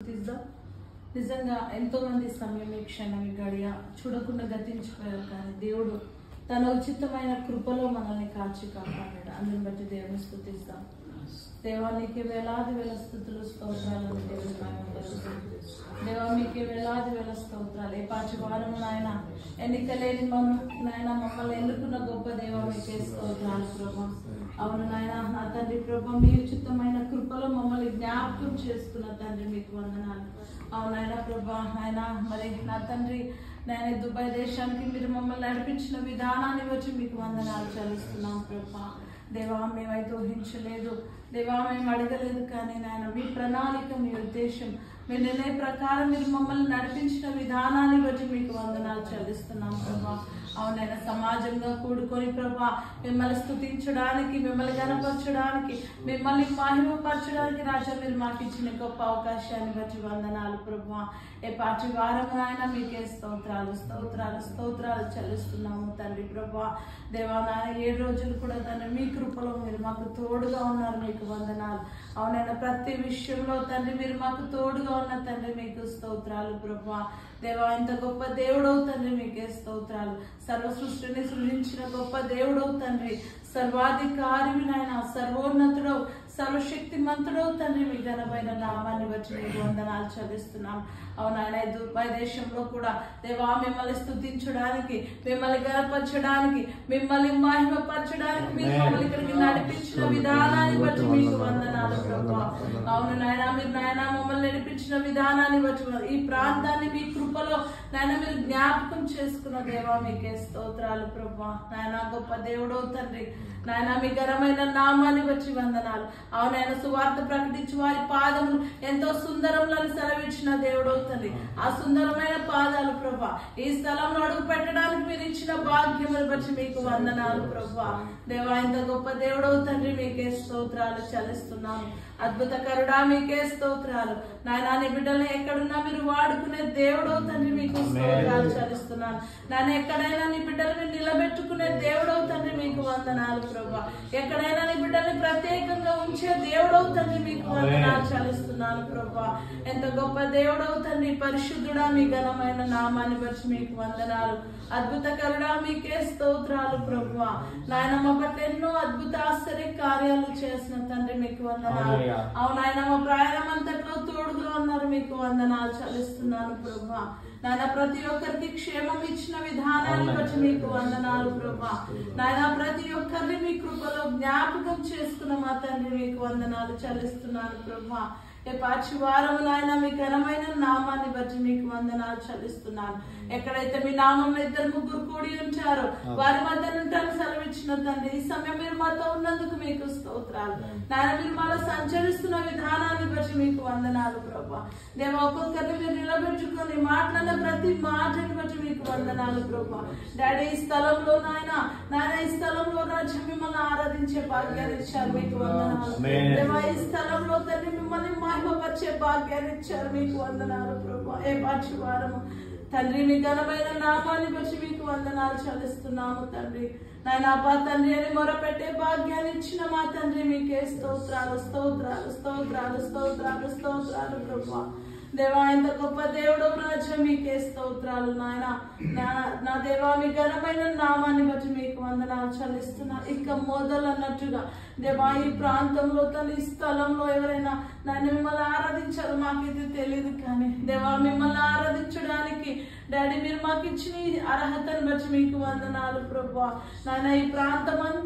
స్తుతిద్దాం. నిజంగా ఎంతో మంది సమయం ఈ క్షణం ఈ గడియ చూడకుండా గతించిపోయారు, కానీ దేవుడు తన ఉచితమైన కృపలో మనల్ని కాచి కాపాడాడు. అందుని బట్టి దేవుని స్తుతిద్దాం. దేవానికి వేలాది వేల స్తుతులు స్తోత్రాలు. దేవానికి వేలాది వేల స్తోత్రాలు. ఏ పాచి వారము నాయన ఎన్నికలేని నాయన మమ్మల్ని ఎన్నుకున్న గొప్ప దేవా మీకే స్తోత్రాలు ప్రభా. అవును నాయన, నా తండ్రి ప్రభా, మీ ఉచితమైన కృపలో మమ్మల్ని జ్ఞాపకం చేసుకున్న తండ్రి మీకు వందనాలు. అవునాయన ప్రభా, ఆయన మరి నా తండ్రి నేను దుబాయ్ దేశానికి మీరు మమ్మల్ని నడిపించిన విధానాన్ని వచ్చి మీకు వందనాలు చెల్లిస్తున్నాం ప్రభా. దేవా మేమైతే ఊహించలేదు, దేవా మేము అడగలేదు, కానీ నాయన మీ ప్రణాళిక, మీ ఉద్దేశం, మీ నిర్ణయ ప్రకారం మీరు మమ్మల్ని నడిపించిన విధానాన్ని బట్టి మీకు వందనాలు చెల్లిస్తున్నాం ప్రభా. అవునైనా సమాజంగా కూడుకొని ప్రభా మిమ్మల్ని స్తుతించడానికి, మిమ్మల్ని గణపరచడానికి, మిమ్మల్ని మహిమపరచడానికి రాజా మీరు మాకు ఇచ్చిన గొప్ప అవకాశాన్ని బట్టి వందనాలు ప్రభా. ఏ పాటి వారం ఆయన మీకే స్తోత్రాలు స్తోత్రాలు స్తోత్రాలు చెల్లిస్తున్నాము తండ్రి ప్రభా. దేవా నాయన 7 రోజులు కూడా తండ్రి మీ కృపలో మీరు మాకు తోడుగా ఉన్నారు, మీకు వందనాలు. అవునైనా ప్రతి విషయంలో తండ్రి మీరు మాకు తోడుగా ఉన్న తండ్రి మీకు స్తోత్రాలు ప్రభా. దేవా ఇంత గొప్ప దేవుడవు తండ్రి మీకే స్తోత్రాలు. సర్వ సృష్టిని సృజించిన గొప్ప దేవుడవు తండ్రి, సర్వాధికారి నాయన, సర్వోన్నతుడవు, సర్వశక్తిమంతుడవు తండ్రి, మీ ఘనమైన నామాన్ని బట్టి మీకు వందనాలు చెల్లిస్తున్నాం. అవునాయన దుబాయ్ దేశంలో కూడా దేవా మిమ్మల్ని స్తుతించడానికి, మిమ్మల్ని గణపరచడానికి, మిమ్మల్ని మహిమపరచడానికి మీరు మమ్మల్ని ఇక్కడికి నడిపించిన విధానాన్ని బట్టి మీకు వందనాలు ప్రభా. అవును నాయన, మీరు నాయన మమ్మల్ని నడిపించిన విధానాన్ని బట్టి ఈ ప్రాంతాన్ని మీ కృపలో నాయన మీరు జ్ఞాపకం చేసుకున్న దేవా మీకే స్తోత్రాలు ప్రభా. నాయన గొప్ప దేవుడవు తండ్రి, నాయన మీ ఘనమైన నామాన్ని వచ్చి వందనాలు. అవునాయన సువార్త ప్రకటించి వారి పాదములు ఎంతో సుందరములను సెలవిచ్చిన దేవుడవు తండ్రి, ఆ సుందరమైన పాదాలు ప్రభా ఈ స్థలంలో అడుగు పెట్టడానికి మీరు ఇచ్చిన భాగ్యమును బట్టి మీకు వందనాలు ప్రభా. దేవా ఇంత గొప్ప దేవుడవు తండ్రి మీకే స్తోత్రాలు చెల్లిస్తున్నాము. అద్భుతకరుడా మీకే స్తోత్రాలు. నాయన నీ బిడ్డలు ఎక్కడున్నా మీరు వాడుకునే దేవుడవు తండ్రి మీకు స్తోత్రాలు చెల్లిస్తున్నాను. నాన్న ఎక్కడైనా నీ బిడ్డలు మీరు నిలబెట్టుకునే దేవుడవు తండ్రి మీకు వందనాలు ప్రభా. ఎక్కడైనా నీ బిడ్డల్ని ప్రత్యేకంగా ఉంచే దేవుడవు తండ్రి మీకు వందనాలు చెల్లిస్తున్నాను ప్రభా. ఎంత గొప్ప దేవుడవు తండ్రి, పరిశుద్ధుడా మీ ఘనమైన నామాన్ని బట్టి మీకు వందనాలు. అద్భుతకరుడా మీకే స్తోత్రాలు ప్రభా. నాయన మా పట్ల ఎన్నో అద్భుత ఆశ్చర్య కార్యాలు చేసిన తండ్రి మీకు వందనాలు. అవునాయన మా ప్రయాణం అంతట్లో తోడుగా ఉన్నారు, మీకు వందనాలు చెల్లిస్తున్నాను ప్రభా. నాయన ప్రతి ఒక్కరికి క్షేమం ఇచ్చిన విధానాన్ని బట్టి మీకు వందనాలు ప్రభా. నాయన ప్రతి ఒక్కరిని మీ కృపలో జ్ఞాపకం చేసుకున్న మా తండ్రి మీకు వందనాలు చెల్లిస్తున్నాను ప్రభా. ఏ పాచి వారం నాయన మీ ఘనమైన నామాన్ని బట్టి మీకు వందనాలు చెల్లిస్తున్నాను. ఎక్కడైతే మీ నామంలో 2-3 కూడి ఉంటారో వారి మధ్య ఉంటాను సెలవిచ్చిన తండ్రి, ఈ సమయం మీరు మాతో ఉన్నందుకు మీకు స్తోత్రాలు. నాయన మీరు మాలో సంచరిస్తున్న విధానాన్ని బట్టి మీకు వందనాలు ప్రభా. దేవ ఒక్కొక్కరిని మీరు నిలబెట్టుకొని మాట్లాడిన ప్రతి మాటని బట్టి మీకు వందనాలు ప్రభా. డాడీ ఈ స్థలంలో నాయన ఈ స్థలంలో రాజ్యం మిమ్మల్ని ఆరాధించే భాగ్యాన్ని ఇచ్చారు, మీకు వందనాలు. దేవ ఈ స్థలంలో తండ్రి మిమ్మల్ని మహిమపరిచే భాగ్యాన్ని ఇచ్చారు, మీకు వందనాలు ప్రభా. ఏ పాచి వారము తండ్రి మీ ఘనమైన నామాన్ని బట్టి మీకు వందనాలు చెల్లిస్తున్నాము తండ్రి. నాయన అబ్బా తండ్రి అని మొరపెట్టే భాగ్యాన్ని ఇచ్చిన మా తండ్రి మీకే స్తోత్రాలు స్తోత్రాలు స్తోత్రాలు స్తోత్రాలు స్తోత్రాలు ప్రభా. దేవా ఎంత గొప్ప దేవుడు రాజా మీకే స్తోత్రాలు. నాయన నా దేవా మీ ఘనమైన నామాన్ని బట్టి మీకు వందనాలు చెల్లిస్తున్నా. ఇక మొదలన్నట్టుగా దేవా ఈ ప్రాంతంలో తన ఈ స్థలంలో ఎవరైనా నన్ను మిమ్మల్ని ఆరాధించారు మాకైతే తెలియదు, కానీ దేవా మిమ్మల్ని ఆరాధించడానికి డాడీ మీరు మాకు ఇచ్చిన అర్హతను బట్టి మీకు వందనాలు ప్రభా. నాయన ఈ ప్రాంతం అంతా